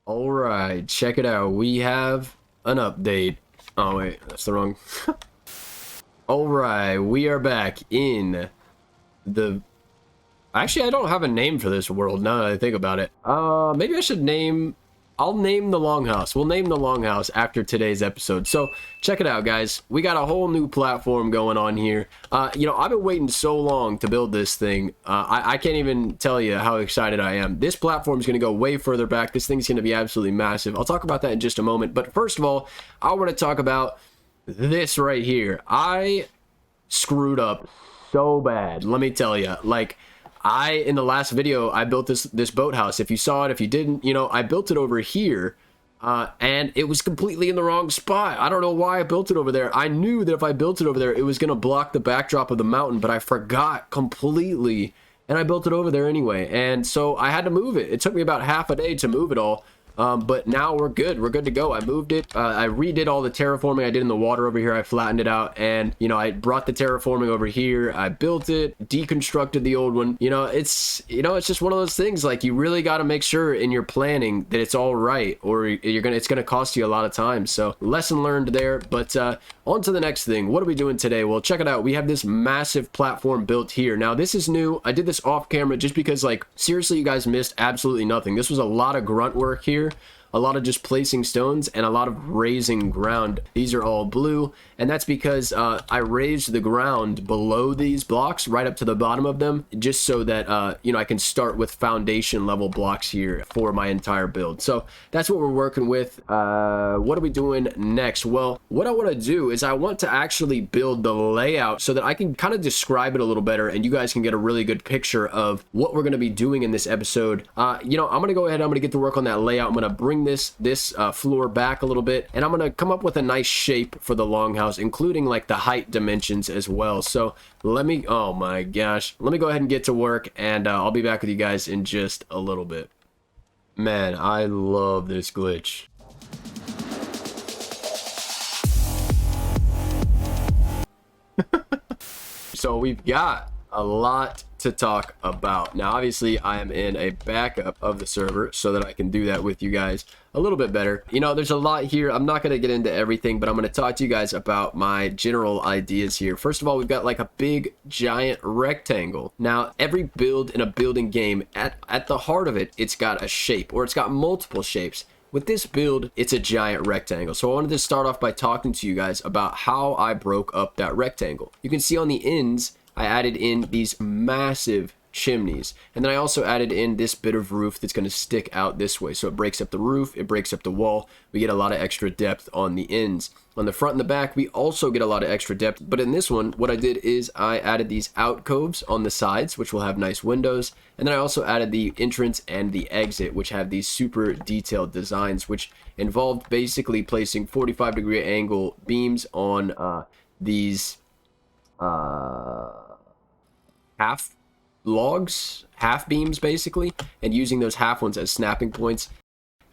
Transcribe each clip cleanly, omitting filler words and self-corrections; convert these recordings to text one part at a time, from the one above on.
All right, check it out. We have an update. Oh, wait, that's the wrong. All right, we are back in the... Actually, I don't have a name for this world now that I think about it. Maybe I should name... I'll name the Longhouse. We'll name the Longhouse after today's episode. So, check it out, guys. We got a whole new platform going on here. I've been waiting so long to build this thing. I can't even tell you how excited I am. This platform is going to go way further back. This thing's going to be absolutely massive. I'll talk about that in just a moment. But first of all, I want to talk about this right here. I screwed up so bad. Let me tell you. Like... in the last video, I built this boathouse. If you saw it, if you didn't, I built it over here, and it was completely in the wrong spot. I don't know why I built it over there. I knew that if I built it over there, it was going to block the backdrop of the mountain, but I forgot completely, and I built it over there anyway, and so I had to move it. It took me about half a day to move it all. But now we're good. We're good to go. I moved it. I redid all the terraforming I did in the water over here. I flattened it out, and I brought the terraforming over here. I built it, deconstructed the old one. It's just one of those things. Like, you really got to make sure in your planning that it's all right, or it's gonna cost you a lot of time. So lesson learned there. But on to the next thing. What are we doing today? Well, check it out. We have this massive platform built here. Now, this is new. I did this off camera just because, like, seriously, you guys missed absolutely nothing. This was a lot of grunt work here. A lot of just placing stones and a lot of raising ground. These are all blue, and that's because I raised the ground below these blocks right up to the bottom of them, just so that I can start with foundation level blocks here for my entire build. So that's what we're working with. What are we doing next? Well, what I want to do is I want to actually build the layout so that I can kind of describe it a little better, and you guys can get a really good picture of what we're going to be doing in this episode. I'm going to go ahead, I'm going to get to work on that layout. I'm going to bring this floor back a little bit, and I'm gonna come up with a nice shape for the longhouse, including like the height dimensions as well. So oh my gosh, let me go ahead and get to work, and I'll be back with you guys in just a little bit. Man, I love this glitch. So we've got a lot to talk about. Now, obviously, I am in a backup of the server so that I can do that with you guys a little bit better. There's a lot here. I'm not going to get into everything, but I'm going to talk to you guys about my general ideas here. First of all, we've got like a big giant rectangle. Now, every build in a building game, at the heart of it, it's got a shape, or it's got multiple shapes. With this build, it's a giant rectangle. So I wanted to start off by talking to you guys about how I broke up that rectangle. You can see on the ends, I added in these massive chimneys, and then I also added in this bit of roof that's going to stick out this way. So it breaks up the roof, it breaks up the wall. We get a lot of extra depth on the ends. On the front and the back, we also get a lot of extra depth, but in this one, what I did is I added these alcoves on the sides, which will have nice windows, and then I also added the entrance and the exit, which have these super detailed designs, which involved basically placing 45-degree angle beams on these half logs, half beams basically, and using those half ones as snapping points,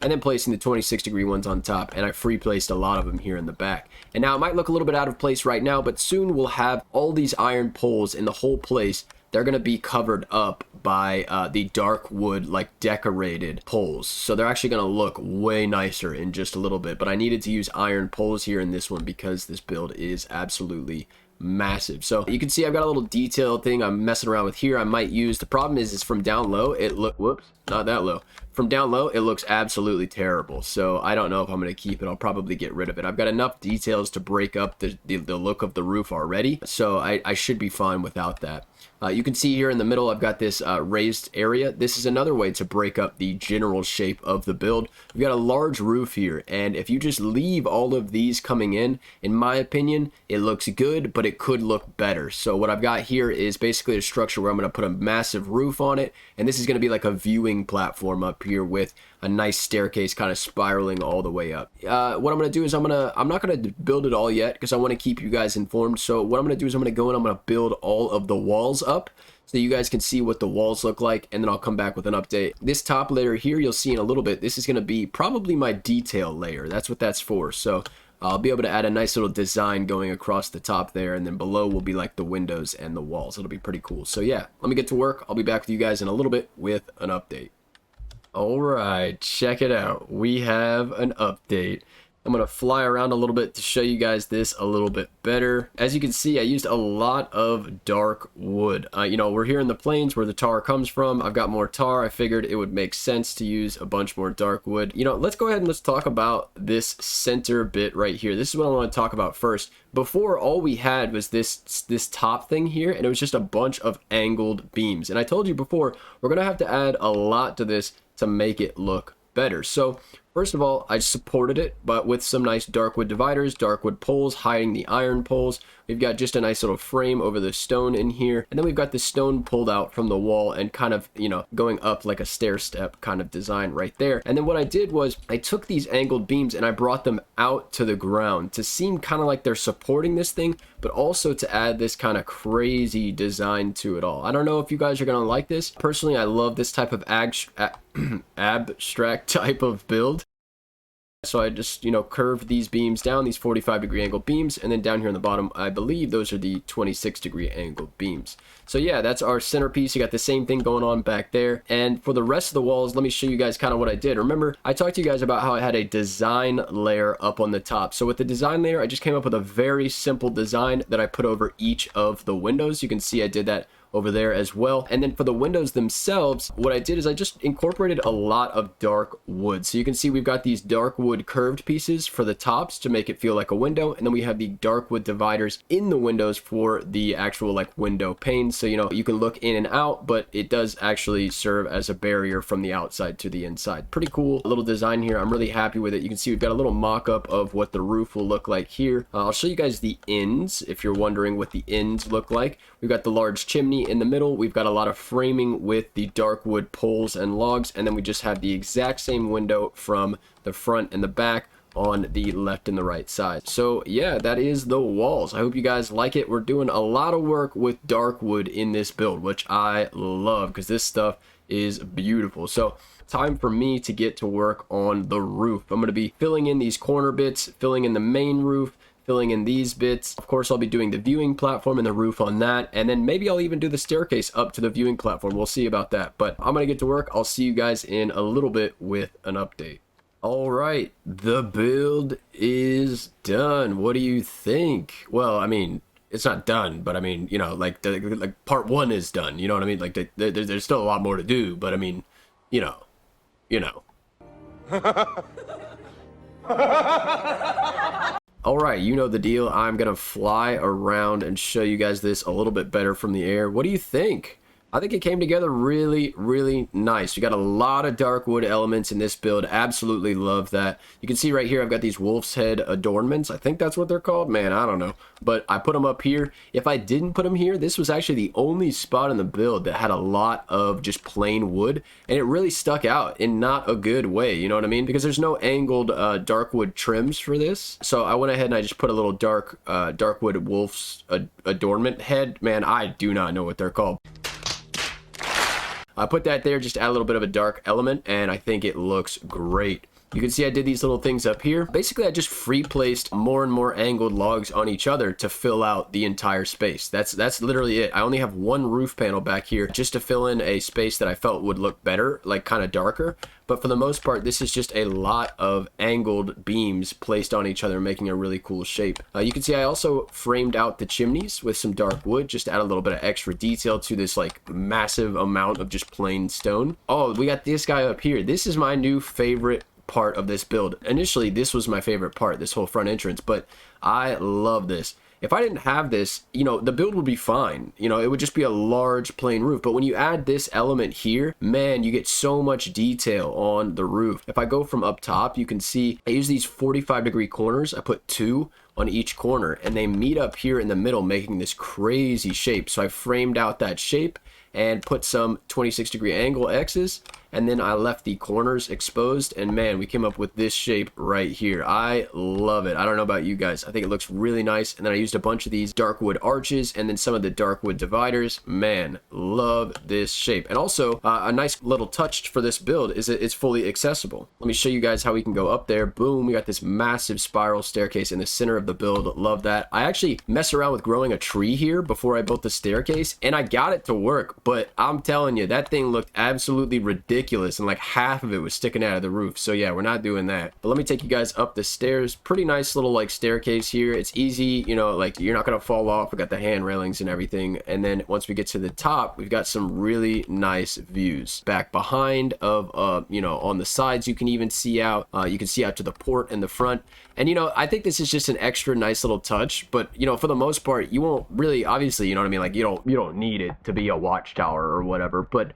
and then placing the 26-degree ones on top. And I free placed a lot of them here in the back. And now it might look a little bit out of place right now, but soon we'll have all these iron poles in the whole place. They're going to be covered up by the dark wood, like decorated poles. So they're actually going to look way nicer in just a little bit. But I needed to use iron poles here in this one because this build is absolutely massive. So you can see I've got a little detail thing I'm messing around with here. I might use, the problem is from down low, whoops, not that low. From down low, it looks absolutely terrible. So I don't know if I'm going to keep it. I'll probably get rid of it. I've got enough details to break up the look of the roof already. So I should be fine without that. You can see here in the middle, I've got this raised area. This is another way to break up the general shape of the build. We've got a large roof here, and if you just leave all of these coming in my opinion, it looks good, but it could look better. So what I've got here is basically a structure where I'm going to put a massive roof on it, and this is going to be like a viewing platform up here with a nice staircase kind of spiraling all the way up. What I'm going to do is I'm not going to build it all yet because I want to keep you guys informed. So what I'm going to do is I'm going to go and I'm going to build all of the walls up so you guys can see what the walls look like, and then I'll come back with an update. This top layer here, you'll see in a little bit, this is going to be probably my detail layer. That's what that's for. So I'll be able to add a nice little design going across the top there, and then below will be like the windows and the walls. It'll be pretty cool. So yeah, let me get to work. I'll be back with you guys in a little bit with an update. All right, check it out. We have an update. I'm going to fly around a little bit to show you guys this a little bit better. As you can see, I used a lot of dark wood. You know, we're here in the plains where the tar comes from. I've got more tar. I figured it would make sense to use a bunch more dark wood. You know, let's go ahead and let's talk about this center bit right here. This is what I want to talk about first. Before, all we had was this top thing here, and it was just a bunch of angled beams. And I told you before, we're going to have to add a lot to this to make it look better. So first of all, I supported it, but with some nice darkwood dividers, darkwood poles hiding the iron poles. We've got just a nice little frame over the stone in here, and then we've got the stone pulled out from the wall and kind of, you know, going up like a stair step kind of design right there. And then what I did was I took these angled beams and I brought them out to the ground to seem kind of like they're supporting this thing, but also to add this kind of crazy design to it all. I don't know if you guys are gonna like this. Personally, I love this type of abstract type of build. So I just, you know, curved these beams down, these 45-degree angled beams, and then down here on the bottom, I believe those are the 26-degree angled beams. So yeah, that's our centerpiece. You got the same thing going on back there. And for the rest of the walls, let me show you guys kind of what I did. Remember, I talked to you guys about how I had a design layer up on the top. So with the design layer, I just came up with a very simple design that I put over each of the windows. You can see I did that over there as well. And then for the windows themselves, what I did is I just incorporated a lot of dark wood. So you can see we've got these dark wood curved pieces for the tops to make it feel like a window, and then we have the dark wood dividers in the windows for the actual like window panes. So you know, you can look in and out, but it does actually serve as a barrier from the outside to the inside. Pretty cool little design here. I'm really happy with it. You can see we've got a little mock-up of what the roof will look like here. I'll show you guys the ends if you're wondering what the ends look like. We've got the large chimney in the middle. We've got a lot of framing with the dark wood poles and logs, and then we just have the exact same window from the front and the back on the left and the right side. So yeah, that is the walls. I hope you guys like it. We're doing a lot of work with dark wood in this build, which I love because this stuff is beautiful. So time for me to get to work on the roof. I'm going to be filling in these corner bits, filling in the main roof, filling in these bits. Of course, I'll be doing the viewing platform and the roof on that, and then maybe I'll even do the staircase up to the viewing platform. We'll see about that, but I'm gonna get to work. I'll see you guys in a little bit with an update. All right, the build is done. What do you think? Well, I mean, it's not done, but I mean, you know, like part one is done. You know what I mean? Like there's still a lot more to do, but I mean, you know. All right, you know the deal. I'm gonna fly around and show you guys this a little bit better from the air. What do you think? I think it came together really, really nice. We got a lot of dark wood elements in this build. Absolutely love that. You can see right here, I've got these wolf's head adornments. I think that's what they're called. Man, I don't know. But I put them up here. If I didn't put them here, this was actually the only spot in the build that had a lot of just plain wood. And it really stuck out in not a good way. You know what I mean? Because there's no angled dark wood trims for this. So I went ahead and I just put a little dark wood wolf's adornment head. Man, I do not know what they're called. I put that there just to add a little bit of a dark element, and I think it looks great. You can see I did these little things up here. Basically, I just free placed more and more angled logs on each other to fill out the entire space. That's literally it. I only have one roof panel back here just to fill in a space that I felt would look better, like kind of darker. But for the most part, this is just a lot of angled beams placed on each other, making a really cool shape. You can see I also framed out the chimneys with some dark wood, just to add a little bit of extra detail to this like massive amount of just plain stone. Oh, we got this guy up here. This is my new favorite part of this build. Initially, this was my favorite part, this whole front entrance, but I love this. If I didn't have this, you know, the build would be fine. You know, it would just be a large plain roof. But when you add this element here, man, you get so much detail on the roof. If I go from up top, you can see I use these 45-degree corners. I put 2 on each corner, and they meet up here in the middle, making this crazy shape. So I framed out that shape and put some 26-degree angle X's, and then I left the corners exposed, and man, we came up with this shape right here. I love it. I don't know about you guys. I think it looks really nice. And then I used a bunch of these dark wood arches and then some of the dark wood dividers. Man, love this shape. And also, a nice little touch for this build is that it's fully accessible. Let me show you guys how we can go up there. Boom, we got this massive spiral staircase in the center of the build. Love that. I actually messed around with growing a tree here before I built the staircase, and I got it to work, but I'm telling you, that thing looked absolutely ridiculous ridiculous, and like half of it was sticking out of the roof. So yeah, we're not doing that. But let me take you guys up the stairs. Pretty nice little like staircase here. It's easy, you know, like you're not gonna fall off. We got the hand railings and everything. And then once we get to the top, we've got some really nice views back behind of you know, on the sides you can even see out. You can see out to the port in the front. And you know, I think this is just an extra nice little touch, but you know, for the most part, you won't really, obviously, you know what I mean, like you don't need it to be a watchtower or whatever, but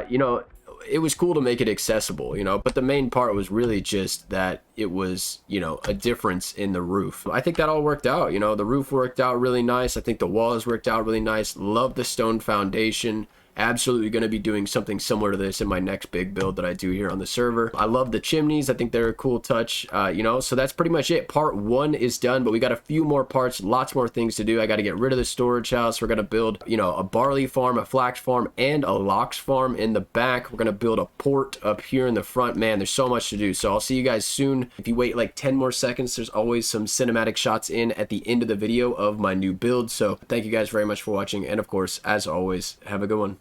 you know, it was cool to make it accessible, you know, but the main part was really just that it was, you know, a difference in the roof. I think that all worked out, you know, the roof worked out really nice. I think the walls worked out really nice. Love the stone foundation. Absolutely going to be doing something similar to this in my next big build that I do here on the server. I love the chimneys. I think they're a cool touch, you know, so that's pretty much it. Part 1 is done, but we got a few more parts, lots more things to do. I got to get rid of the storage house. We're going to build, you know, a barley farm, a flax farm, and a lox farm in the back. We're going to build a port up here in the front. Man, there's so much to do. So I'll see you guys soon. If you wait like 10 more seconds, there's always some cinematic shots in at the end of the video of my new build. So thank you guys very much for watching. And of course, as always, have a good one.